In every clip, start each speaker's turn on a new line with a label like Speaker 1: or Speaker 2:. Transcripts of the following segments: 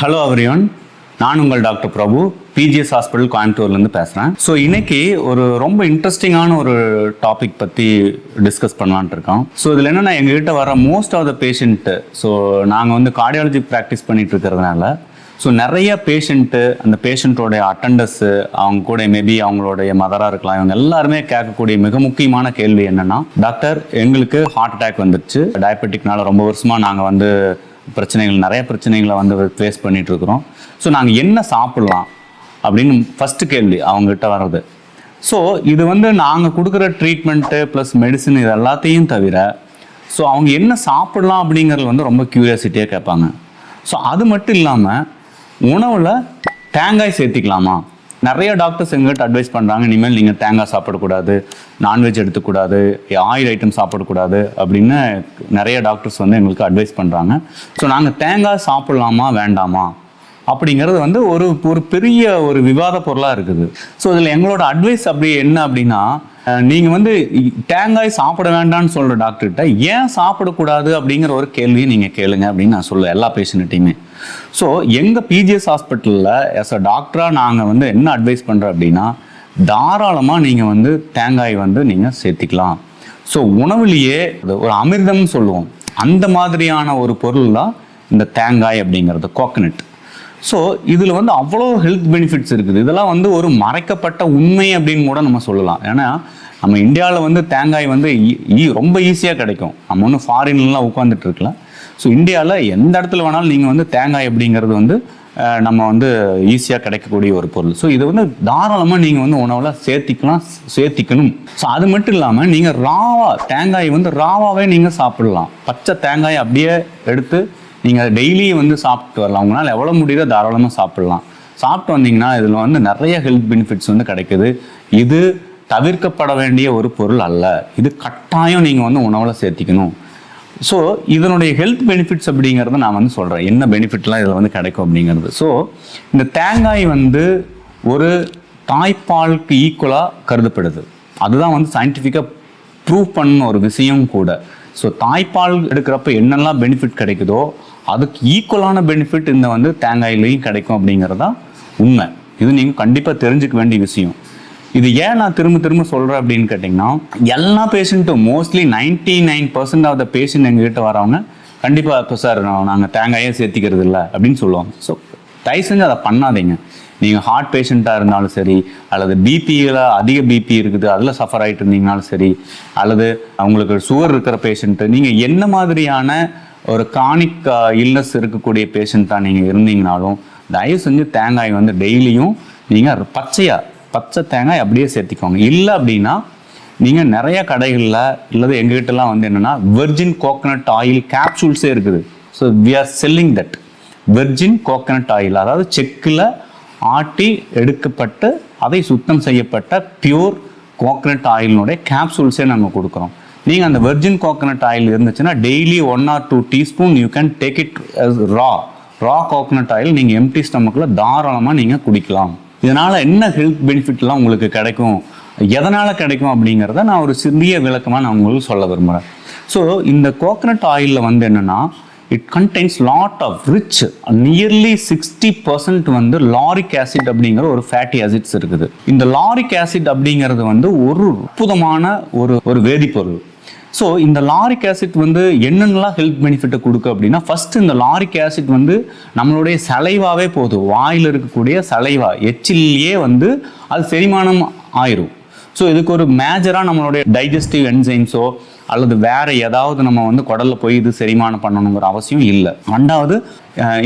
Speaker 1: Hello everyone, நான் உங்கள் doctor பிரபு, BGS hospital கோயம்புத்தூர்லேருந்து பேசுகிறேன். ஸோ இன்னைக்கு ஒரு ரொம்ப இன்ட்ரெஸ்டிங்கான ஒரு டாபிக் பற்றி டிஸ்கஸ் பண்ணலான்ட்டு இருக்கோம். ஸோ இதில் என்னென்னா, எங்ககிட்ட வர most of the patient, so நாங்கள் வந்து கார்டியாலஜி ப்ராக்டிஸ் பண்ணிட்டு இருக்கிறதுனால ஸோ நிறைய பேஷண்ட்டு, அந்த பேஷண்ட்டோடைய அட்டண்டர்ஸு, அவங்க கூட மேபி அவங்களுடைய மதராக இருக்கலாம், இவங்க எல்லாருமே கேட்கக்கூடிய மிக முக்கியமான கேள்வி என்னென்னா, டாக்டர் எங்களுக்கு ஹார்ட் அட்டாக் வந்துடுச்சு, டயபெட்டிக்னால ரொம்ப வருஷமாக நாங்கள் வந்து நிறைய பிரச்சனைகளை வந்து ஃபேஸ் பண்ணிட்டு இருக்கிறோம். ஸோ நாங்கள் என்ன சாப்பிட்லாம் அப்படின்னு ஃபஸ்ட்டு கேள்வி அவங்ககிட்ட வர்றது. ஸோ இது வந்து நாங்கள் கொடுக்குற ட்ரீட்மெண்ட்டு ப்ளஸ் மெடிசன் இது எல்லாத்தையும் தவிர ஸோ அவங்க என்ன சாப்பிட்லாம் அப்படிங்கிறது வந்து ரொம்ப க்யூரியாசிட்டியாக கேட்பாங்க. ஸோ அது மட்டும் இல்லாமல் உணவில் தேங்காய் சேர்த்திக்கலாமா? நிறைய டாக்டர்ஸ் எங்கள்கிட்ட அட்வைஸ் பண்ணுறாங்க, இனிமேல் நீங்கள் தேங்காய் சாப்பிடக்கூடாது, நான்வெஜ் எடுத்துக்கூடாது, ஆயில் ஐட்டம் சாப்பிடக்கூடாது அப்படின்னு நிறைய டாக்டர்ஸ் வந்து எங்களுக்கு அட்வைஸ் பண்ணுறாங்க. ஸோ நாங்கள் தேங்காய் சாப்பிட்லாமா வேண்டாமா அப்படிங்கிறது வந்து ஒரு பெரிய ஒரு விவாத பொருளாக இருக்குது. ஸோ இதில் எங்களோட அட்வைஸ் அப்படி என்ன அப்படின்னா, நீங்கள் வந்து தேங்காய் சாப்பிட வேண்டாம்னு சொல்கிற டாக்டர்கிட்ட ஏன் சாப்பிடக்கூடாது அப்படிங்கிற ஒரு கேள்வியை நீங்கள் கேளுங்க அப்படின்னு நான் சொல்லுவேன் எல்லா பேஷண்ட்டையுமே. ஸோ எங்கள் பிஜிஎஸ் ஹாஸ்பிட்டலில் எஸ் அ டாக்டராக நாங்கள் வந்து என்ன அட்வைஸ் பண்ணுறோம் அப்படின்னா, தாராளமாக நீங்கள் வந்து தேங்காய் வந்து நீங்கள் சேர்த்திக்கலாம். ஸோ உணவுலேயே ஒரு அமிர்தம்னு சொல்லுவோம், அந்த மாதிரியான ஒரு பொருள் தான் இந்த தேங்காய் அப்படிங்கிறது, கோகனட். ஸோ இதில் வந்து அவ்வளோ ஹெல்த் பெனிஃபிட்ஸ் இருக்குது. இதெல்லாம் வந்து ஒரு மறைக்கப்பட்ட உண்மை அப்படின்னு கூட நம்ம சொல்லலாம். ஏன்னா நம்ம இந்தியாவில் வந்து தேங்காய் வந்து ரொம்ப ஈஸியாக கிடைக்கும். நம்ம ஒன்றும் ஃபாரின்லாம் உட்காந்துட்டு இருக்கலாம். ஸோ இந்தியாவில் எந்த இடத்துல வேணாலும் நீங்கள் வந்து தேங்காய் அப்படிங்கிறது வந்து நம்ம வந்து ஈஸியாக கிடைக்கக்கூடிய ஒரு பொருள். ஸோ இது வந்து தாராளமாக நீங்கள் வந்து உணவில் சேர்த்திக்கணும். ஸோ அது மட்டும் இல்லாமல் நீங்கள் தேங்காய் வந்து ராவாகவே நீங்கள் சாப்பிடலாம். பச்சை தேங்காய் அப்படியே எடுத்து நீங்கள் டெய்லி வந்து சாப்பிட்டு வரலாம். உங்களால் எவ்வளோ முடியுதோ தாராளமாக சாப்பிட்லாம். சாப்பிட்டு வந்தீங்கன்னா இதில் வந்து நிறைய ஹெல்த் பெனிஃபிட்ஸ் வந்து கிடைக்குது. இது தவிர்க்கப்பட வேண்டிய ஒரு பொருள் அல்ல, இது கட்டாயம் நீங்கள் வந்து உணவில் சேர்த்திக்கணும். ஸோ இதனுடைய ஹெல்த் பெனிஃபிட்ஸ் அப்படிங்கிறத நான் வந்து சொல்கிறேன், என்ன பெனிஃபிட்லாம் இதில் வந்து கிடைக்கும் அப்படிங்கிறது. ஸோ இந்த தேங்காய் வந்து ஒரு தாய்ப்பாலுக்கு ஈக்குவலாக கருதப்படுது. அதுதான் வந்து சயின்டிஃபிக்காக ப்ரூவ் பண்ண ஒரு விஷயம் கூட. ஸோ தாய்ப்பால் எடுக்கிறப்ப என்னெல்லாம் பெனிஃபிட் கிடைக்குதோ அதுக்கு ஈக்குவலான பெனிஃபிட் இந்த வந்து தேங்காயிலையும் கிடைக்கும் அப்படிங்கிறதா உண்மை. இது நீங்கள் கண்டிப்பாக தெரிஞ்சுக்க வேண்டிய விஷயம். இது ஏன் நான் திரும்ப சொல்கிறேன் அப்படின்னு கேட்டிங்கன்னா, எல்லா பேஷண்ட்டும் மோஸ்ட்லி 99% ஆஃப் த பேஷண்ட் எங்ககிட்ட வரவங்க கண்டிப்பாக இப்போ சார் நாங்கள் தேங்காயே சேர்த்திக்கிறது இல்லை அப்படின்னு சொல்லுவாங்க. ஸோ தயவு செஞ்சு அதை பண்ணாதீங்க. நீங்கள் ஹார்ட் பேஷண்ட்டாக இருந்தாலும் சரி, அல்லது பிபியில் அதிக பிபி இருக்குது அதில் சஃபர் ஆகிட்டு இருந்தீங்கனாலும் சரி, அல்லது அவங்களுக்கு சுகர் இருக்கிற பேஷண்ட்டு, நீங்கள் என்ன மாதிரியான ஒரு கானிக் இல்னஸ் இருக்கக்கூடிய பேஷண்ட்டாக நீங்கள் இருந்தீங்கனாலும் தயவு செஞ்சு தேங்காய் வந்து டெய்லியும் நீங்கள் பச்சை தேங்காய் அப்படியே சேர்த்திக்கோங்க. இல்லை அப்படின்னா நீங்கள் நிறைய கடைகளில் இல்லது எங்ககிட்டலாம் வந்து என்னென்னா வெர்ஜின் கோகனட் ஆயில் கேப்சூல்ஸே இருக்குது. So we are selling that virgin coconut oil, அதாவது செக்கில் ஆட்டி எடுக்கப்பட்டு அதை சுத்தம் செய்யப்பட்ட பியூர் கோகனட் ஆயிலினுடைய கேப்சூல்ஸே நாங்கள் கொடுக்குறோம். நீங்கள் அந்த வெர்ஜின் கோகனட் ஆயில் இருந்துச்சுன்னா daily 1 or 2 teaspoon you can take it raw coconut oil நீங்கள் எம்டி ஸ்டமக்கில் தாராளமாக நீங்கள் குடிக்கலாம். இதனால் என்ன ஹெல்த் பெனிஃபிட்லாம் உங்களுக்கு கிடைக்கும், எதனால் கிடைக்கும் அப்படிங்கிறத நான் ஒரு சிறிய விளக்கமாக நான் உங்களுக்கு சொல்ல விரும்புகிறேன். ஸோ இந்த கோகனட் ஆயிலில் வந்து என்னென்னா, it contains lot of rich nearly 60% வந்து லாரிக் ஆசிட் அப்படிங்கிற ஒரு ஃபேட்டி ஆசிட்ஸ் இருக்குது. இந்த லாரிக் ஆசிட் அப்படிங்கிறது வந்து ஒரு அற்புதமான ஒரு வேதிப்பொருள். ஸோ இந்த லாரிக் ஆசிட் வந்து என்னென்னலாம் ஹெல்த் பெனிஃபிட்டை கொடுக்கு அப்படின்னா, ஃபஸ்ட்டு இந்த லாரிக் ஆசிட் வந்து நம்மளுடைய சலைவாவே போதும், வாயில் இருக்கக்கூடிய சலைவா எச்சிலேயே வந்து அது செரிமானம் ஆயிரும். ஸோ இதுக்கு ஒரு மேஜராக நம்மளுடைய டைஜஸ்டிவ் என்சைம்ஸோ அல்லது வேறு ஏதாவது நம்ம வந்து குடலில் போய் இது செரிமானம் பண்ணணுங்கிற அவசியம் இல்லை. ரெண்டாவது,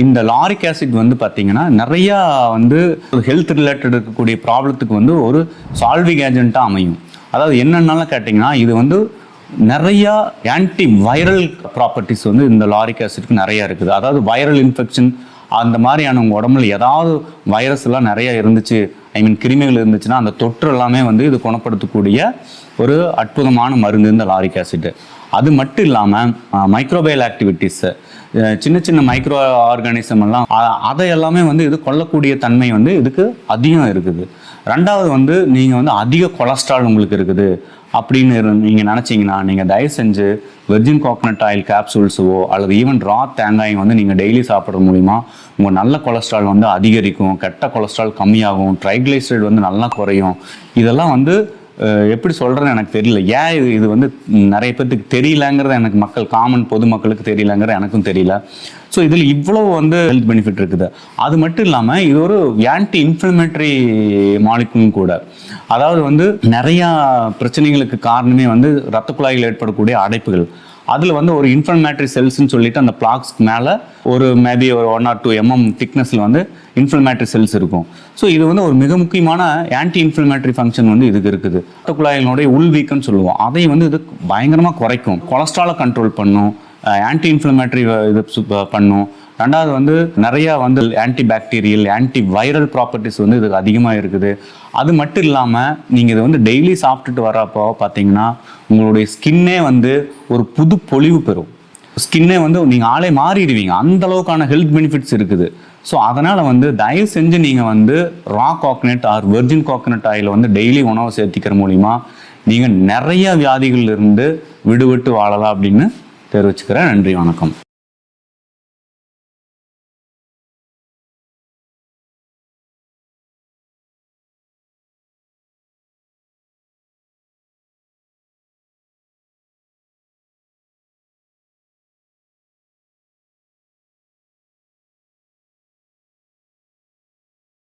Speaker 1: இந்த லாரிக் ஆசிட் வந்து பார்த்திங்கன்னா நிறையா வந்து ஹெல்த் ரிலேட்டட் இருக்கக்கூடிய ப்ராப்ளத்துக்கு வந்து ஒரு சால்விங் ஏஜென்ட்டாக அமையும். அதாவது என்னென்னலாம் கேட்டிங்கன்னா, இது வந்து நிறையா ஆன்டி வைரல் ப்ராப்பர்ட்டிஸ் வந்து இந்த லாரிக் ஆசிட்க்கு நிறையா இருக்குது. அதாவது வைரல் இன்ஃபெக்ஷன் அந்த மாதிரியான உங்கள் உடம்புல ஏதாவது வைரஸ் எல்லாம் நிறையா இருந்துச்சு, கிருமிகள் இருந்துச்சுன்னா அந்த தொற்று எல்லாமே வந்து இது குணப்படுத்தக்கூடிய ஒரு அற்புதமான மருந்து இந்த லாரிக் ஆசிட். அது மட்டும் இல்லாமல் மைக்ரோபயல் ஆக்டிவிட்டீஸு, சின்ன மைக்ரோ ஆர்கானிசம் எல்லாம் அதை எல்லாமே வந்து இது கொல்லக்கூடிய தன்மை வந்து இதுக்கு அதிகம் இருக்குது. ரெண்டாவது வந்து நீங்கள் வந்து அதிக கொலஸ்ட்ரால் உங்களுக்கு இருக்குது, அப்படின்னு நீங்கள் நினச்சிங்கன்னா நீங்கள் தயவு செஞ்சு வெர்ஜின் கோகனட் ஆயில் கேப்சூல்ஸோ அல்லது ஈவன் ரா தேங்காயும் வந்து நீங்கள் டெய்லி சாப்பிட்றது மூலிமா உங்கள் நல்ல கொலஸ்ட்ரால் வந்து அதிகரிக்கும், கெட்ட கொலஸ்ட்ரால் கம்மியாகும், ட்ரைக்ளைசரைடு வந்து நல்லா குறையும். இதெல்லாம் வந்து எப்படி சொல்கிறேன்னு எனக்கு தெரியல. ஏன் இது வந்து நிறைய பேர்த்துக்கு தெரியலங்கிறது, எனக்கு காமன் பொதுமக்களுக்கு தெரியலங்கிறது எனக்கும் தெரியல. ஸோ இதில் இவ்வளோ வந்து ஹெல்த் பெனிஃபிட் இருக்குது. அது மட்டும் இல்லாமல் இது ஒரு ஆன்டி இன்ஃப்ளமேட்டரி மாலிகுலும் கூட. அதாவது வந்து நிறையா பிரச்சனைகளுக்கு காரணமே வந்து இரத்த குழாயில் ஏற்படக்கூடிய அடைப்புகள். அதில் வந்து ஒரு இன்ஃப்ளமேட்டரி செல்ஸ்ன்னு சொல்லிட்டு அந்த பிளாக்ஸ்க்கு மேலே ஒரு மேபி ஒரு 1 or 2 mm திக்னஸில் வந்து இன்ஃப்ளமேட்டரி செல்ஸ் இருக்கும். ஸோ இது வந்து ஒரு மிக முக்கியமான ஆன்டி இன்ஃப்ளமேட்டரி ஃபங்க்ஷன் வந்து இதுக்கு இருக்குது. இரத்த குழாயினுடைய உள்வீக்கம்னு சொல்லுவோம், அதை வந்து இது பயங்கரமாக குறைக்கும், கொலஸ்ட்ராலை கண்ட்ரோல் பண்ணும், ஆன்டி இன்ஃப்ளமேட்டரி இது பண்ணும். ரெண்டாவது வந்து நிறையா வந்து anti bacterial anti viral properties வந்து இதுக்கு அதிகமாக இருக்குது. அது மட்டும் இல்லாமல் நீங்கள் இதை வந்து டெய்லி சாப்பிட்டுட்டு வரப்போ பார்த்தீங்கன்னா உங்களுடைய ஸ்கின்னே வந்து ஒரு புது பொலிவு பெறும். ஸ்கின்னே வந்து நீங்கள் ஆளே மாறிடுவீங்க, அந்த அளவுக்கான ஹெல்த் பெனிஃபிட்ஸ் இருக்குது. ஸோ அதனால் வந்து தயவு செஞ்சு நீங்கள் வந்து raw coconut or virgin coconut oil வந்து டெய்லி உணவை சேர்த்திக்கிற மூலிமா நீங்கள் நிறைய வியாதிகள் இருந்து விடுபட்டு வாழலாம் அப்படின்னு தெரிவிச்சுக்கிறேன். நன்றி, வணக்கம்.